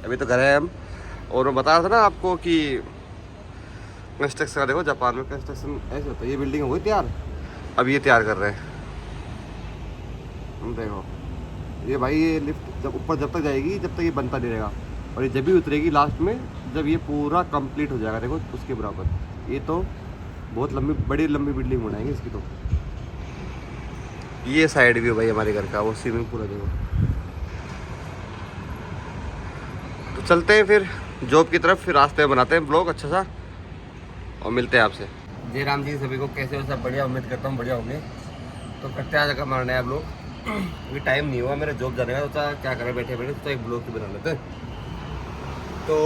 अभी तो घर है हम। और मैं बता रहा था ना आपको कि कंस्ट्रक्शन का, देखो जापान में कंस्ट्रक्शन ऐसे होता है। ये बिल्डिंग हो गई तैयार, अब ये तैयार कर रहे हैं। देखो ये भाई, ये लिफ्ट जब ऊपर जब तक जाएगी जब तक ये बनता नहीं रहेगा, और ये जब भी उतरेगी लास्ट में जब ये पूरा कंप्लीट हो जाएगा, देखो उसके बराबर। ये तो बहुत लंबी, बड़ी लंबी बिल्डिंग बनाएंगे इसकी तो। ये साइड व्यू भाई हमारे घर का, वो स्विमिंग पूल है देखो। तो चलते हैं फिर जॉब की तरफ, फिर रास्ते में बनाते हैं ब्लॉग अच्छा सा, और मिलते हैं आपसे। जय राम जी सभी को, कैसे हो सब? बढ़िया, उम्मीद करता हूँ बढ़िया होंगे। तो करते हैं आज का हमारा नया ब्लॉग। अभी टाइम नहीं हुआ मेरा जॉब जाने का, सोचा क्या करें बैठे बैठे, तो एक ब्लॉग की बना लेते हैं। तो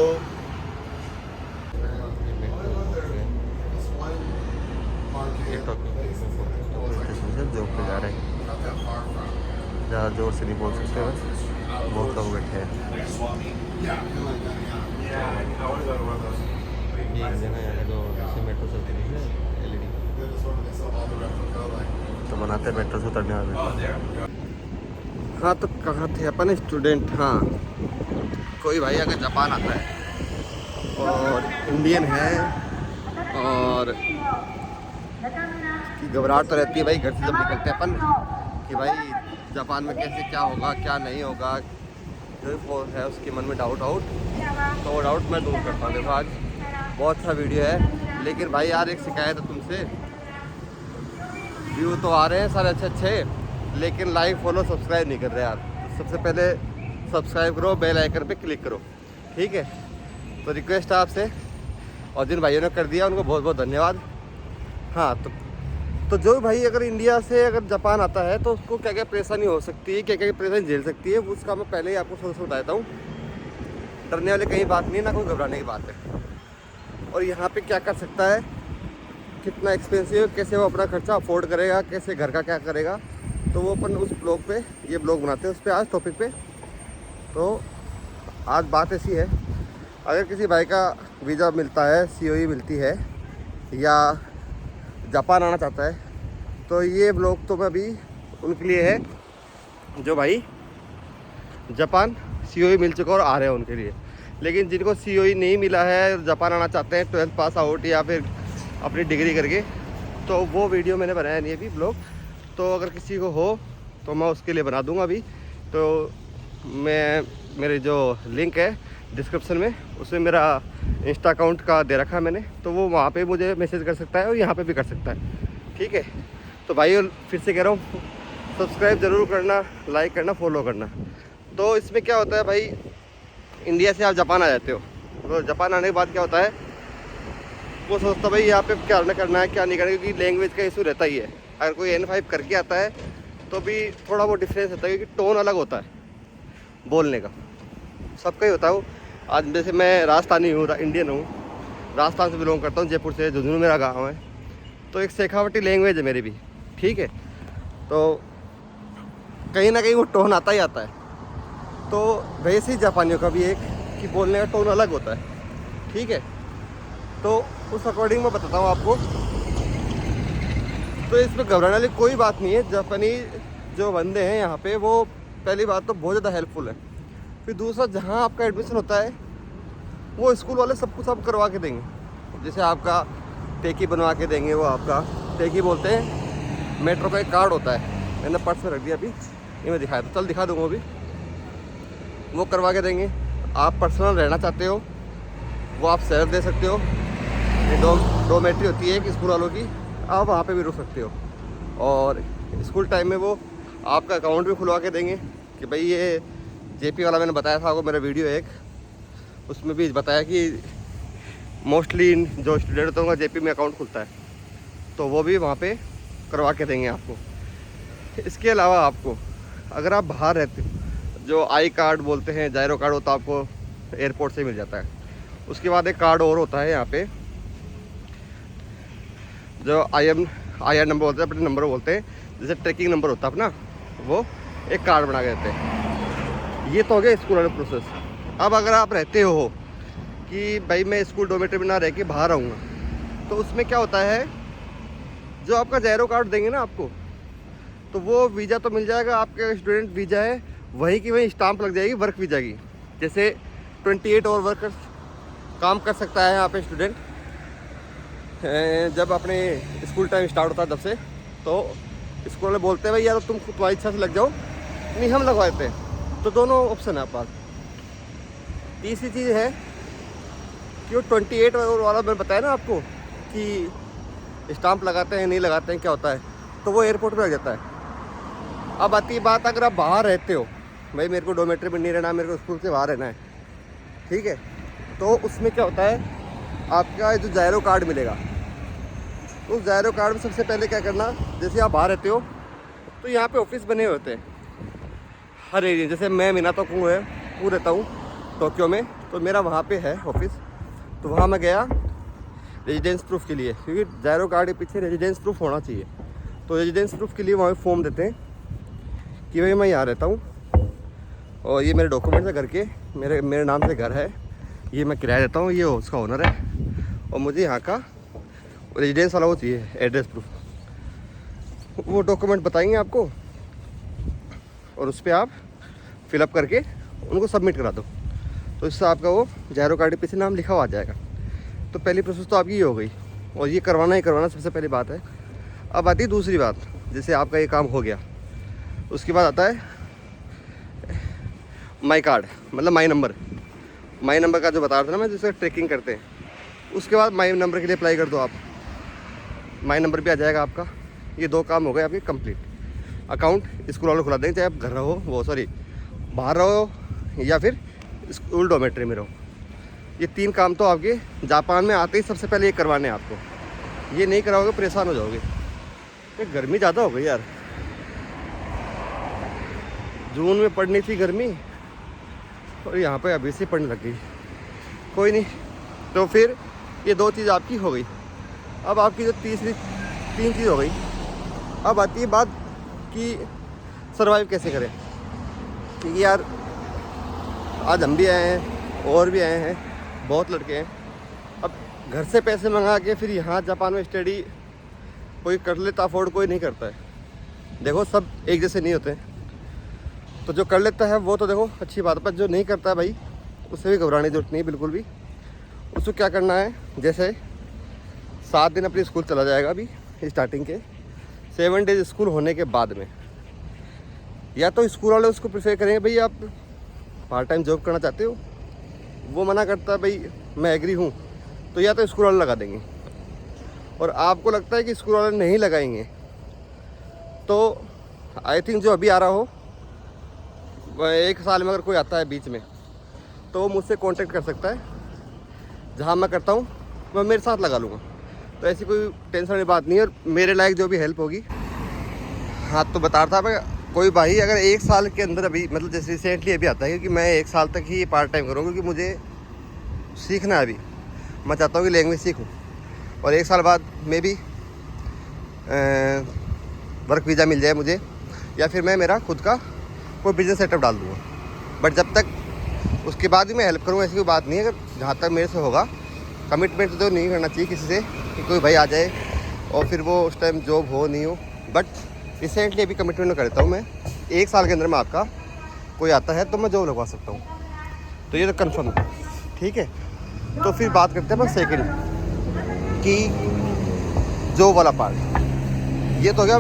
जॉब पे जा रहे हैं, ज़्यादा जोर से नहीं बोल सकते, बस बहुत लोग बैठे हैं। ये एक जगह है जो जैसे मेट्रो चलती है LED, तो बनाते हैं मेट्रो से उतरने वाले। हाँ तो कहाँ थे अपन? स्टूडेंट। हाँ, कोई भाई अगर जापान आता है और इंडियन है, और घबराहट तो रहती है भाई घर से जब निकलते हैं अपन कि भाई जापान में कैसे क्या होगा क्या नहीं होगा, जो वो है उसके मन में डाउट तो वो डाउट मैं दूर करता हूँ। देखो आज बहुत अच्छा वीडियो है, लेकिन भाई यार एक शिकायत है तुमसे, व्यू तो आ रहे हैं सारे अच्छे अच्छे, लेकिन लाइक फॉलो सब्सक्राइब नहीं कर रहे यार। सबसे पहले सब्सक्राइब करो, बेल आइकन पे क्लिक करो, ठीक है? तो रिक्वेस्ट है आपसे, और जिन भाइयों ने कर दिया उनको बहुत बहुत धन्यवाद। हाँ तो जो भाई अगर इंडिया से अगर जापान आता है तो उसको क्या क्या परेशानी हो सकती है, क्या क्या परेशानी झेल सकती है, उसका मैं पहले ही आपको सोच बताता हूँ। डरने वाली कहीं बात नहीं है, ना कोई घबराने की बात है। और यहाँ पे क्या कर सकता है, कितना एक्सपेंसिव है, कैसे वो अपना खर्चा अफोर्ड करेगा, कैसे घर का क्या करेगा, तो वो अपन उस ब्लॉग पे, ये ब्लॉग बनाते हैं उस पर आज टॉपिक पे। तो आज बात ऐसी है, अगर किसी भाई का वीज़ा मिलता है, COE मिलती है, या जापान आना चाहता है, तो ये ब्लॉग तो अभी उनके लिए है जो भाई जापान COE मिल चुका और आ रहे हैं उनके लिए। लेकिन जिनको COE नहीं मिला है, जापान आना चाहते हैं 12th पास आउट या फिर अपनी डिग्री करके, तो वो वीडियो मैंने बनाया नहीं अभी ब्लॉग। तो अगर किसी को हो तो मैं उसके लिए बना दूंगा अभी। तो मैं, मेरे जो लिंक है डिस्क्रिप्शन में, उसमें मेरा इंस्टा अकाउंट का दे रखा है मैंने, तो वो वहाँ पे मुझे मैसेज कर सकता है और यहाँ पे भी कर सकता है, ठीक है? तो भाई फिर से कह रहा हूँ, सब्सक्राइब ज़रूर करना, लाइक करना, फॉलो करना। तो इसमें क्या होता है भाई, इंडिया से आप जापान आ जाते हो, तो जापान आने के बाद क्या होता है, वो सोचता भाई यहाँ पे क्या करना है क्या नहीं करना है, क्योंकि लैंग्वेज का इशू रहता ही है। अगर कोई N5 करके आता है तो भी थोड़ा बहुत डिफरेंस होता है, क्योंकि टोन अलग होता है बोलने का, सबका ही होता है। वो आज जैसे मैं राजस्थानी हूँ, इंडियन हूँ, राजस्थान से बिलोंग करता हूँ, जयपुर से, झुंझुनू मेरा गाँव है, तो एक शेखावटी लैंग्वेज है मेरी भी, ठीक है? तो कहीं ना कहीं वो टोन आता ही आता है। तो वैसे ही जापानियों का भी एक कि बोलने का टोन अलग होता है, ठीक है? तो उस अकॉर्डिंग मैं बताता हूँ आपको। तो इसमें घबराने वाली कोई बात नहीं है। जापानी जो बंदे हैं यहाँ पे, वो पहली बात तो बहुत ज़्यादा हेल्पफुल है। फिर दूसरा, जहाँ आपका एडमिशन होता है वो स्कूल वाले सब कुछ आप करवा के देंगे। जैसे आपका टेकी बनवा के देंगे, वो आपका टेकी बोलते हैं, मेट्रो का एक कार्ड होता है, मैंने पर्स में रख दिया अभी, ये मैं दिखाया, तो चल दिखा दूँगा अभी। वो करवा के देंगे। आप पर्सनल रहना चाहते हो, वो आप शेयर दे सकते हो। ये डोमेट्री होती है एक स्कूल वालों की, आप वहाँ पे भी रुक सकते हो। और स्कूल टाइम में वो आपका अकाउंट भी खुलवा के देंगे कि भाई ये JP वाला मैंने बताया था आपको, मेरा वीडियो है एक, उसमें भी बताया कि मोस्टली जो स्टूडेंट होते हैं उनका JP में अकाउंट खुलता है, तो वो भी वहाँ पे करवा के देंगे आपको। इसके अलावा आपको, अगर आप बाहर रहते हो, जो आई कार्ड बोलते हैं, जायरो कार्ड होता है, आपको एयरपोर्ट से मिल जाता है। उसके बाद एक कार्ड और होता है यहाँ पे, जो IR नंबर बोलते हैं, अपने नंबर बोलते हैं, जैसे ट्रैकिंग नंबर होता है अपना, वो एक कार्ड बना के देते हैं। ये तो हो गया स्कूल वाला प्रोसेस। अब अगर आप रहते हो कि भाई मैं स्कूल डोमेट्री में ना रह के बाहर आऊँगा, तो उसमें क्या होता है, जो आपका जायरो कार्ड देंगे ना आपको, तो वो वीज़ा तो मिल जाएगा, आपके स्टूडेंट वीज़ा है, वहीं की वहीं स्टाम्प लग जाएगी वर्क वीज़ा की। जैसे 28 और वर्कर्स काम कर सकता है यहाँ पे स्टूडेंट। जब अपने स्कूल टाइम स्टार्ट होता है तब से, तो स्कूल वाले बोलते हैं भाई यार तुम तुम्हारी इच्छा से लग जाओ, नहीं हम लगवा देते हैं। तो दोनों ऑप्शन है आपके पास। तीसरी चीज़ है कि वो 28 और वाला मैंने बताया ना आपको कि स्टाम्प लगाते हैं नहीं लगाते हैं क्या होता है, तो वो एयरपोर्ट पर लग जाता है। अब आती है बात, अगर आप बाहर रहते हो, भाई मेरे को डोमेट्री में नहीं रहना, मेरे को स्कूल से बाहर रहना है, ठीक है, तो उसमें क्या होता है, आपका जो ज़ायरो कार्ड मिलेगा, उस ज़ायरो कार्ड में सबसे पहले क्या करना, जैसे आप बाहर रहते हो तो यहाँ पे ऑफिस बने होते हैं हर एरिया। जैसे मैं मीनातोकू है वो रहता हूँ टोक्यो में, तो मेरा वहाँ पे है ऑफिस। तो वहाँ मैं गया रेजिडेंस प्रूफ के लिए, क्योंकि ज़ायरो कार्ड के पीछे रेजिडेंस प्रूफ होना चाहिए। तो रेजिडेंस प्रूफ के लिए वहाँ फॉर्म देते हैं कि भाई मैं यहाँ रहता हूँ और ये मेरे डॉक्यूमेंट्स है घर के, मेरे नाम से घर है, ये मैं किराया देता हूँ, ये उसका ओनर है, और मुझे यहाँ का रेजिडेंस वाला वो चाहिए एड्रेस प्रूफ। वो डॉक्यूमेंट बताएंगे आपको और उस पर आप फिलअप करके उनको सबमिट करा दो, तो इससे आपका वो ज़ायरो कार्ड के पीछे नाम लिखा हुआ आ जाएगा। तो पहली प्रोसेस तो आपकी ये हो गई, और ये करवाना ही करवाना सबसे पहली बात है। अब आती है दूसरी बात, जैसे आपका ये काम हो गया, उसके बाद आता है माई कार्ड, मतलब माई नंबर का जो बता रहा था ना मैं, जिससे ट्रैकिंग करते हैं, उसके बाद माई नंबर के लिए अप्लाई कर दो आप, माई नंबर भी आ जाएगा आपका। ये 2 काम हो गए आपके कंप्लीट। अकाउंट स्कूल वालों खुला देंगे, चाहे आप घर रहो, बाहर रहो या फिर स्कूल डोमेट्री में रहो। ये 3 काम तो आपके जापान में आते ही सबसे पहले ये करवाने हैं आपको। ये नहीं कराओगे परेशान हो जाओगे। ये गर्मी ज़्यादा हो गई यार, जून में पड़नी थी गर्मी और यहाँ पे अभी से पड़ने लग गई। कोई नहीं, तो फिर ये 2 चीज़ आपकी हो गई। अब आपकी जो 3 चीज़ हो गई, अब आती है बात कि सर्वाइव कैसे करें। क्योंकि यार आज हम भी आए हैं और भी आए हैं, बहुत लड़के हैं। अब घर से पैसे मंगा के फिर यहाँ जापान में स्टडी कोई कर लेता अफोर्ड, कोई नहीं करता है। देखो सब एक जैसे नहीं होते, तो जो कर लेता है वो तो देखो अच्छी बात है, पर जो नहीं करता है भाई उससे भी घबराने की जरूरत नहीं है बिल्कुल भी। उसको क्या करना है, जैसे 7 दिन अपनी स्कूल चला जाएगा अभी स्टार्टिंग के 7 डेज स्कूल होने के बाद में, या तो स्कूल वाले उसको प्रेफर करेंगे भाई आप पार्ट टाइम जॉब करना चाहते हो, वो मना करता है भाई मैं एग्री हूँ, तो या तो स्कूल वाले लगा देंगे। और आपको लगता है कि स्कूल वाले नहीं लगाएंगे, तो आई थिंक जो अभी आ रहा हो 1 साल में अगर कोई आता है बीच में, तो वो मुझसे कांटेक्ट कर सकता है। जहाँ मैं करता हूँ मैं मेरे साथ लगा लूँगा, तो ऐसी कोई टेंशन वाली बात नहीं है। और मेरे लायक जो भी हेल्प होगी, हाँ तो बता रहा था मैं, कोई भाई अगर 1 साल के अंदर अभी, मतलब जैसे रिसेंटली अभी आता है, क्योंकि मैं 1 साल तक ही पार्ट टाइम करूँगा, क्योंकि मुझे सीखना है अभी। मैं चाहता हूँ कि लैंग्वेज सीखूँ, और 1 साल बाद में भी वर्क वीज़ा मिल जाए मुझे, या फिर मैं मेरा खुद का कोई बिजनेस सेटअप डाल दूँगा। बट जब तक उसके बाद भी मैं हेल्प करूँगा, ऐसी कोई बात नहीं है। अगर जहाँ तक मेरे से होगा, कमिटमेंट तो नहीं करना चाहिए किसी से कि कोई भाई आ जाए और फिर वो उस टाइम जॉब हो नहीं हो। बट रिसेंटली अभी कमिटमेंट करता हूँ मैं, 1 साल के अंदर में आपका कोई आता है तो मैं जॉब लगवा सकता हूँ, तो ये तो कन्फर्म है, ठीक है। तो फिर बात करते हैं बस सेकेंड कि जॉब वाला पार्ट। ये तो क्या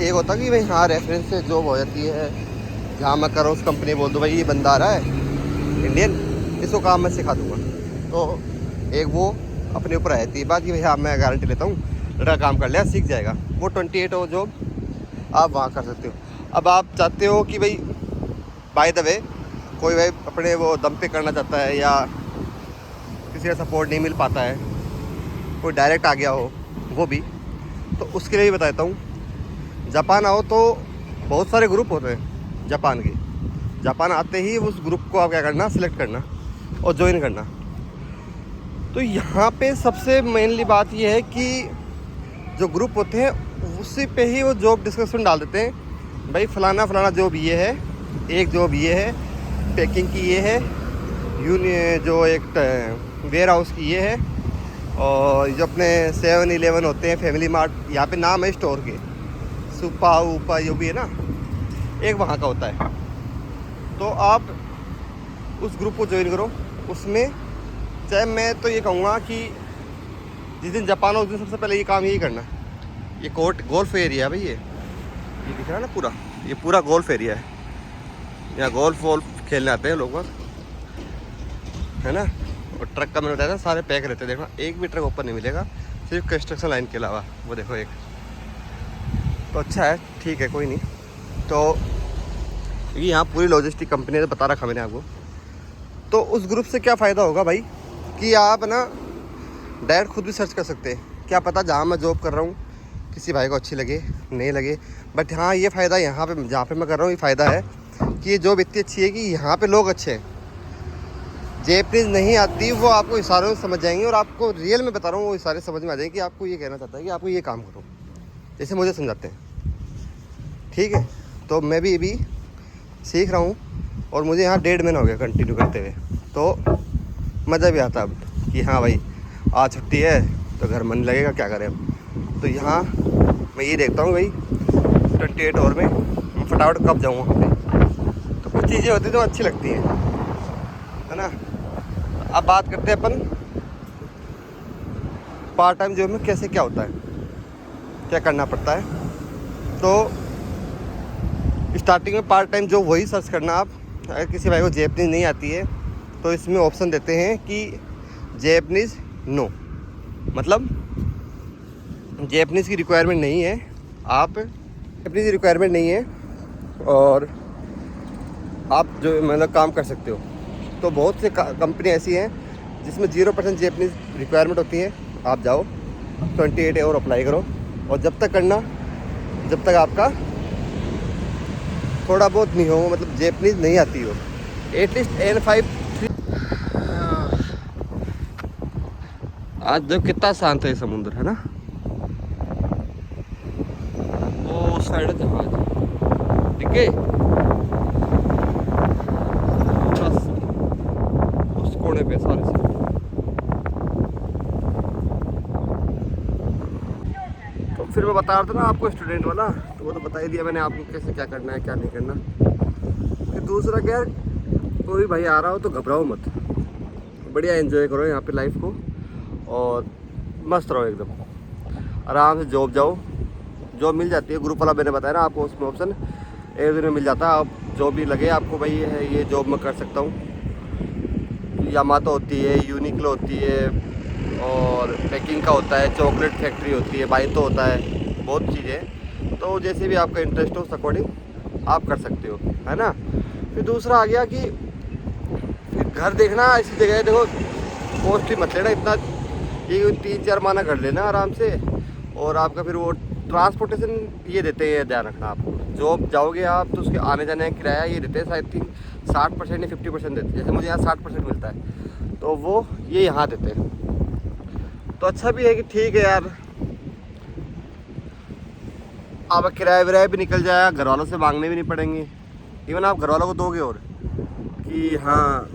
एक होता कि भाई हाँ रेफरेंस से जॉब हो जाती है, जहाँ मैं कर रहा हूँ उस कंपनी बोल दो भाई ये बंदा आ रहा है इंडियन, इसको काम मैं सिखा दूँगा। तो एक वो अपने ऊपर रहती है बात कि भाई हाँ मैं गारंटी लेता हूँ लड़का काम कर लिया सीख जाएगा, वो 28 हो जॉब आप वहाँ कर सकते हो। अब आप चाहते हो कि भाई बाय द वे कोई भाई अपने वो दम पे करना चाहता है, या किसी का सपोर्ट नहीं मिल पाता है, कोई डायरेक्ट आ गया हो वो भी, तो उसके लिए भी बताता हूँ। जापान आओ तो बहुत सारे ग्रुप होते हैं जापान के। जापान आते ही उस ग्रुप को आप क्या करना, सिलेक्ट करना और ज्वाइन करना। तो यहाँ पे सबसे मेनली बात ये है कि जो ग्रुप होते हैं उसी पे ही वो जॉब डिस्क्रिप्शन डाल देते हैं, भाई फलाना फलाना जॉब ये है, एक जॉब ये है, पैकिंग की ये है, जो एक वेयर हाउस की ये है, और जो अपने 7-11 होते हैं, फैमिली मार्ट, यहाँ पे नाम है स्टोर के, सुपा उपा जो भी है ना, एक वहाँ का होता है। तो आप उस ग्रुप को ज्वाइन करो। उसमें चाहे मैं तो ये कहूँगा कि जिस दिन जापान हो उस दिन सबसे पहले ये काम यही करना। ये गोल्फ एरिया है भाई, ये दिख रहा है ना पूरा, ये पूरा गोल्फ एरिया है। यहाँ गोल्फ वोल्फ खेलने आते हैं लोग बस, है ना। और ट्रक का मैंने बताया था सारे पैक रहते हैं, देखना एक भी ट्रक ऊपर नहीं मिलेगा सिर्फ कंस्ट्रक्शन लाइन के अलावा। वो देखो एक तो अच्छा है, ठीक है कोई नहीं। तो ये यहाँ पूरी लॉजिस्टिक कंपनी ने बता रखा मैंने आपको। तो उस ग्रुप से क्या फ़ायदा होगा भाई कि आप ना डायरेक्ट खुद भी सर्च कर सकते हैं। क्या पता जहाँ मैं जॉब कर रहा हूँ किसी भाई को अच्छी लगे नहीं लगे, बट हाँ ये फ़ायदा यहाँ पे जहाँ पे मैं कर रहा हूँ ये फ़ायदा है कि ये जॉब इतनी अच्छी है कि यहाँ पे लोग अच्छे हैं। जैपनीज़ नहीं आती वो आपको इशारों में समझ जाएंगे, और आपको रियल में बता रहा हूँ वो इशारे समझ में आ जाएंगे कि आपको ये कहना चाहता है कि आपको ये काम करो, जैसे मुझे समझाते हैं। ठीक है, तो मैं भी अभी सीख रहा हूँ और मुझे यहाँ 1.5 महीना हो गया कंटिन्यू करते हुए, तो मज़ा भी आता अब कि हाँ भाई आज छुट्टी है तो घर मन लगेगा, क्या करें अब। तो यहाँ मैं ये देखता हूँ भाई 28 ओवर में मैं फटाफट कब जाऊँ वहाँ पे। तो कुछ चीज़ें होती हैं जो अच्छी लगती हैं, है ना। अब बात करते हैं अपन पार्ट टाइम जॉब में कैसे क्या होता है, क्या करना पड़ता है। तो स्टार्टिंग में पार्ट टाइम जॉब वही सर्च करना आप। अगर किसी भाई को जैपनीज़ नहीं आती है तो इसमें ऑप्शन देते हैं कि जैपनीज़ नो, मतलब जैपनीज़ की रिक्वायरमेंट नहीं है, आप जैपनीज़ की रिक्वायरमेंट नहीं है और आप जो मतलब काम कर सकते हो। तो बहुत से कंपनी ऐसी हैं जिसमें 0% जैपनीज़ रिक्वायरमेंट होती है। आप जाओ 28 और अप्लाई करो, और जब तक करना जब तक आपका थोड़ा बहुत नहीं हो, मतलब जैपनीज़ नहीं आती हो, एटलीस्ट N5। आज जब कितना शांत है समुद्र, है ना। वो साइड जहाज दिख गए उस कोने पे सारे से। तो फिर मैं बता रहा था ना आपको स्टूडेंट वाला, तो वो तो बता ही दिया मैंने आपको कैसे क्या करना है क्या नहीं करना। फिर दूसरा क्या, कोई भाई आ रहा हो तो घबराओ मत, बढ़िया एंजॉय करो यहाँ पे लाइफ को और मस्त रहो एकदम आराम से। जॉब जाओ, जॉब मिल जाती है, ग्रुप वाला मैंने बताया ना आपको, उसमें ऑप्शन एक दिन में मिल जाता है। आप जॉब भी लगे आपको भाई ये जॉब मैं कर सकता हूँ। यामातो होती है, यूनिक्लो होती है, और पैकिंग का होता है, चॉकलेट फैक्ट्री होती है, बाइतो होता है, बहुत चीज़ें। तो जैसे भी आपका इंटरेस्ट हो उस अकॉर्डिंग आप कर सकते हो, है ना। फिर दूसरा आ गया कि फिर घर देखना ऐसी जगह है, देखो कॉस्टली मत लेना इतना, ये 3-4 महीना कर लेना आराम से। और आपका फिर वो ट्रांसपोर्टेशन ये देते हैं, ध्यान रखना। आप जॉब जाओगे आप तो उसके आने जाने का किराया ये देते हैं, शायद 60% या 50% देते हैं। जैसे मुझे यहाँ 60% मिलता है तो वो ये यहाँ देते हैं। तो अच्छा भी है कि ठीक है यार, आप किराया विराया भी निकल जाएगा, घर वालों से मांगने भी नहीं पड़ेंगे। इवन आप घर वालों को दोगे और कि हाँ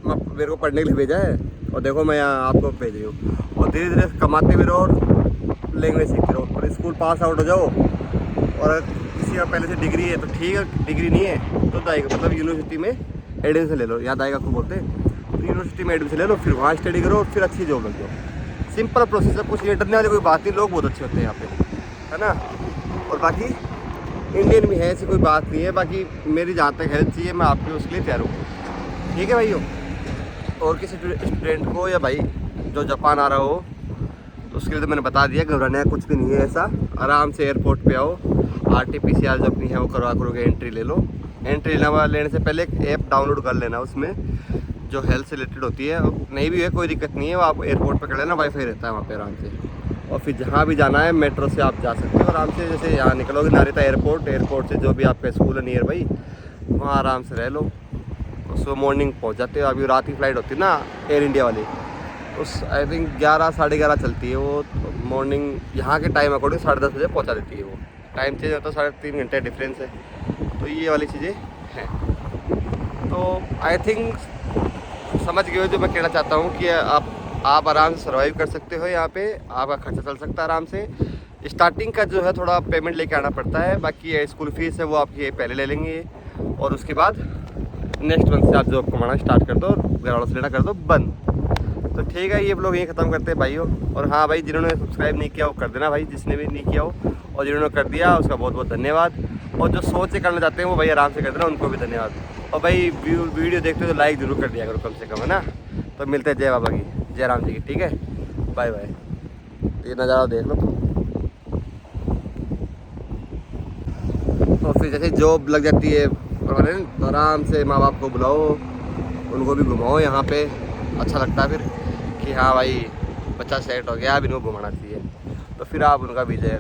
मेरे को पढ़ने के लिए भेजा है और देखो मैं यहाँ आपको भेज रही हूँ, और धीरे धीरे कमाते भी रहो और लैंग्वेज सीखते रहो। और स्कूल पास आउट हो जाओ, और किसी का पहले से डिग्री है तो ठीक है, डिग्री नहीं है तो दाएगा मतलब यूनिवर्सिटी में एडमिशन ले लो, याद आएगा आपको बोलते हैं, तो यूनिवर्सिटी में एडमिशन ले लो, फिर वहाँ स्टडी करो और फिर अच्छी जॉब लग जाओ। सिंपल प्रोसेस है, कुछ डरने वाली कोई बात नहीं, लोग बहुत अच्छे होते हैं यहाँ पे, है ना। और बाकी इंडियन भी है, ऐसी कोई बात नहीं है। बाकी मेरी जहाँ तक हेल्प चाहिए मैं आपके उसके लिए तैयार हूँ, ठीक है भाइयों। और किसी स्टूडेंट को या भाई जो जापान आ रहा हो तो उसके लिए तो मैंने बता दिया, घबराने का कुछ भी नहीं है ऐसा। आराम से एयरपोर्ट पे आओ, RT-PCR जो अपनी है वो करवा करोगे, एंट्री ले लो। एंट्री लेने से पहले एक ऐप डाउनलोड कर लेना, उसमें जो हेल्थ से रिलेटेड होती है। नहीं भी है कोई दिक्कत नहीं है, वो आप एयरपोर्ट पर कर लेना, वाईफाई रहता है वहाँ पे आराम से। और फिर जहाँ भी जाना है मेट्रो से आप जा सकते हो आराम से। जैसे यहाँ निकलोगे नारिता एयरपोर्ट से जो भी आपका स्कूल है नियर बाई, वहाँ आराम से रह लो, सुबह मॉर्निंग पहुँच जाते हो। अभी रात की फ़्लाइट होती है ना एयर इंडिया वाली, उस आई थिंक 11 साढ़े 11 चलती है वो, मॉर्निंग यहाँ के टाइम अकॉर्डिंग 10:30 बजे पहुँचा देती है वो। टाइम चेंज होता है, 3.5 घंटे डिफरेंस है। तो ये वाली चीज़ें हैं। तो आई थिंक समझ गए हो जो मैं कहना चाहता हूँ कि आप आराम से सर्वाइव कर सकते हो यहाँ पे, आपका खर्चा चल सकता है आराम से। स्टार्टिंग का जो है थोड़ा पेमेंट लेके आना पड़ता है, बाकी स्कूल फीस है वो आपकी पहले ले लेंगे, और उसके बाद नेक्स्ट मंथ से आप जॉब कमाना स्टार्ट कर दो और घर वालों से लेना कर दो बंद। तो ठीक है, ये ब्लॉग यहीं ख़त्म करते हैं भाइयों। और हाँ भाई, जिन्होंने सब्सक्राइब नहीं किया वो कर देना भाई, जिसने भी नहीं किया हो, और जिन्होंने कर दिया उसका बहुत बहुत धन्यवाद। और जो सोच से करना चाहते हैं वो भाई आराम से कर देना, उनको भी धन्यवाद। और भाई वीडियो देखते हो तो लाइक ज़रूर कर दिया करो कम से कम, है ना। तो मिलते हैं जय बाबा की, जय राम जी की, ठीक है, बाय बाय। ये नज़ारा देख लो। तो फिर जैसे जॉब लग जाती है तो आराम से माँ बाप को बुलाओ, उनको भी घुमाओ यहाँ पे, अच्छा लगता है फिर कि हाँ भाई बच्चा सेट हो गया, अब इनको घुमाना चाहिए। तो फिर आप उनका वीज़ा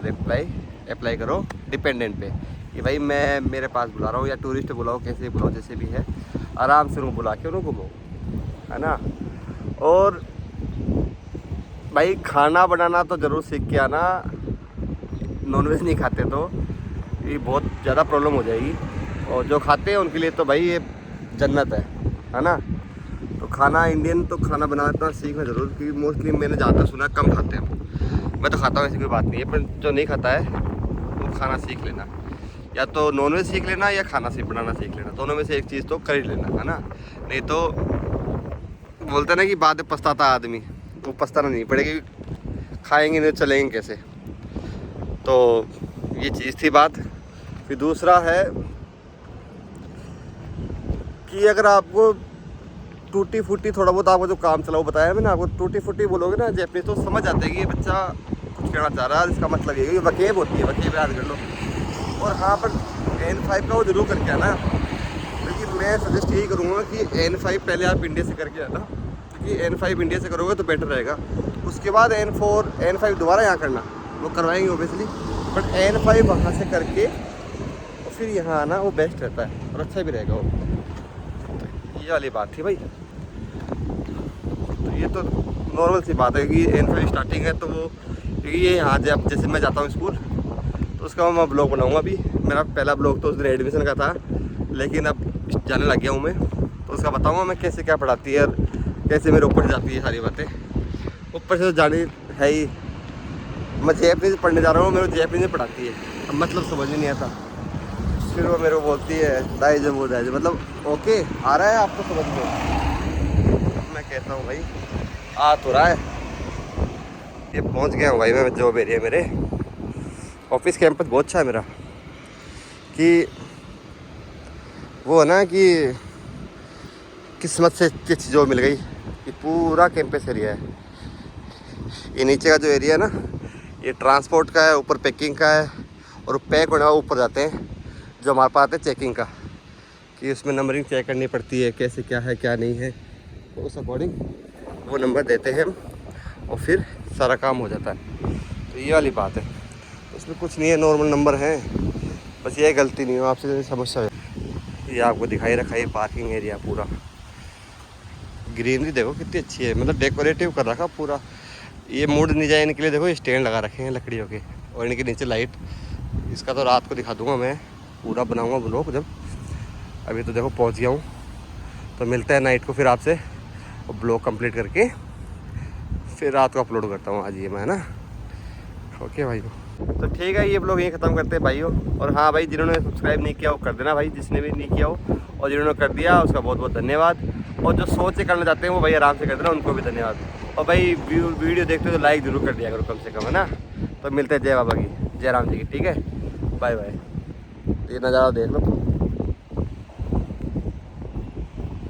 अप्लाई करो डिपेंडेंट पे कि भाई मैं मेरे पास बुला रहा हूँ, या टूरिस्ट बुलाओ, कैसे बुलाओ, जैसे भी है, आराम से उनको बुला के उनको घुमाओ, है ना। और भाई खाना बनाना तो ज़रूर सीख के आना, नॉनवेज नहीं खाते तो ये बहुत ज़्यादा प्रॉब्लम हो जाएगी, और जो खाते हैं उनके लिए तो भाई ये जन्नत है ना। तो खाना इंडियन तो खाना बनाना सीखना ज़रूर, क्योंकि मोस्टली मैंने ज़्यादा सुना कम खाते हैं। मैं तो खाता हूँ, ऐसी कोई बात नहीं है, पर जो नहीं खाता है वो खाना सीख लेना, या तो नॉनवेज सीख लेना या खाना बनाना सीख लेना, दोनों में से एक चीज़ तो कर ही लेना, है ना। नहीं तो बोलते ना कि बाद में पछताता आदमी, वो पछताना नहीं पड़ेगी, खाएंगे नहीं चलेंगे कैसे। तो ये चीज़ थी बात। फिर दूसरा है कि अगर आपको टूटी फूटी थोड़ा बहुत आपको जो काम चला वो बताया मैंने आपको, टूटी फूटी बोलोगे ना जैपनीज तो समझ आते हैं कि ये बच्चा कुछ कहना चाह रहा है, इसका मतलब ये है कि वकेब होती है, वकेब याद कर लो। और हाँ, पर N5 का वो जरूर करके आना, क्योंकि मैं सजेस्ट यही करूँगा कि N5 पहले आप इंडिया से करके आना, क्योंकि N5 इंडिया से करोगे तो बेटर रहेगा। उसके बाद N4 N5 दोबारा यहाँ करना, वो करवाएंगे ओबियसली, बट N5 वहाँ से करके और फिर यहाँ आना वो बेस्ट रहता है और अच्छा भी रहेगा वो। ये वाली बात थी भाई। तो ये तो नॉर्मल सी बात है कि N5 स्टार्टिंग है, तो वो क्योंकि ये यहाँ जब जैसे मैं जाता हूँ स्कूल तो उसका मैं ब्लॉग बनाऊँगा। अभी मेरा पहला ब्लॉग तो उस दिन एडमिशन का था, लेकिन अब जाने लग गया हूँ मैं, तो उसका बताऊँगा मैं कैसे क्या पढ़ाती है और कैसे मेरे ऊपर जाती है सारी बातें। ऊपर से तो जानी है ही, मैं जैपनीज पढ़ने जा रहा हूँ, मेरे को जैपनीज में पढ़ाती है, अब मतलब समझ नहीं आता। फिर वो मेरे को बोलती है दाई जो मतलब ओके आ रहा है आपको समझ में। मैं कहता हूँ भाई आ तो रहा है, ये पहुँच गया हूँ भाई मैं जॉब एरिया। मेरे ऑफिस कैंपस बहुत अच्छा है मेरा, कि वो है ना कि किस्मत से इतनी अच्छी जॉब मिल गई कि पूरा कैंपस एरिया है। ये नीचे का जो एरिया है ना, ये ट्रांसपोर्ट का है, ऊपर पैकिंग का है, और पैक होने ऊपर जाते हैं जो हमारे पास आते हैं चेकिंग का, कि उसमें नंबरिंग चेक करनी पड़ती है, कैसे क्या है क्या नहीं है, तो उस अकॉर्डिंग वो नंबर देते हैं और फिर सारा काम हो जाता है। तो ये वाली बात है, उसमें कुछ नहीं है, नॉर्मल नंबर हैं, बस ये गलती नहीं हो आपसे समस्या है। ये आपको दिखाई रखा है पार्किंग एरिया पूरा, ग्रीनरी देखो कितनी अच्छी है, मतलब डेकोरेटिव कर रखा पूरा। ये मूड नहीं जाए इनके लिए, देखो स्टैंड लगा रखे हैं लकड़ियों के, और इनके नीचे लाइट। इसका तो रात को दिखा दूंगा मैं, पूरा बनाऊंगा ब्लॉग जब। अभी तो देखो पहुंच गया हूँ, तो मिलते हैं नाइट को फिर आपसे, और ब्लॉग कंप्लीट करके फिर रात को अपलोड करता हूँ आज ये मैं, है ना। ओके भाई, तो ठीक है, ये ब्लॉग यहीं ख़त्म करते हैं भाइयों। और हाँ भाई, जिन्होंने सब्सक्राइब नहीं किया वो कर देना भाई, जिसने भी नहीं किया हो, और जिन्होंने कर दिया उसका बहुत बहुत धन्यवाद। और जो सोच से करना चाहते हैं वो भाई आराम से कर देना, उनको भी धन्यवाद। और भाई वीडियो देखते हो तो लाइक ज़रूर कर दिया करो कम से कम, है ना। तो मिलते हैं जय बाबा की, जय राम जी की, ठीक है, बाय बाय। ये नज़ारा देख लो।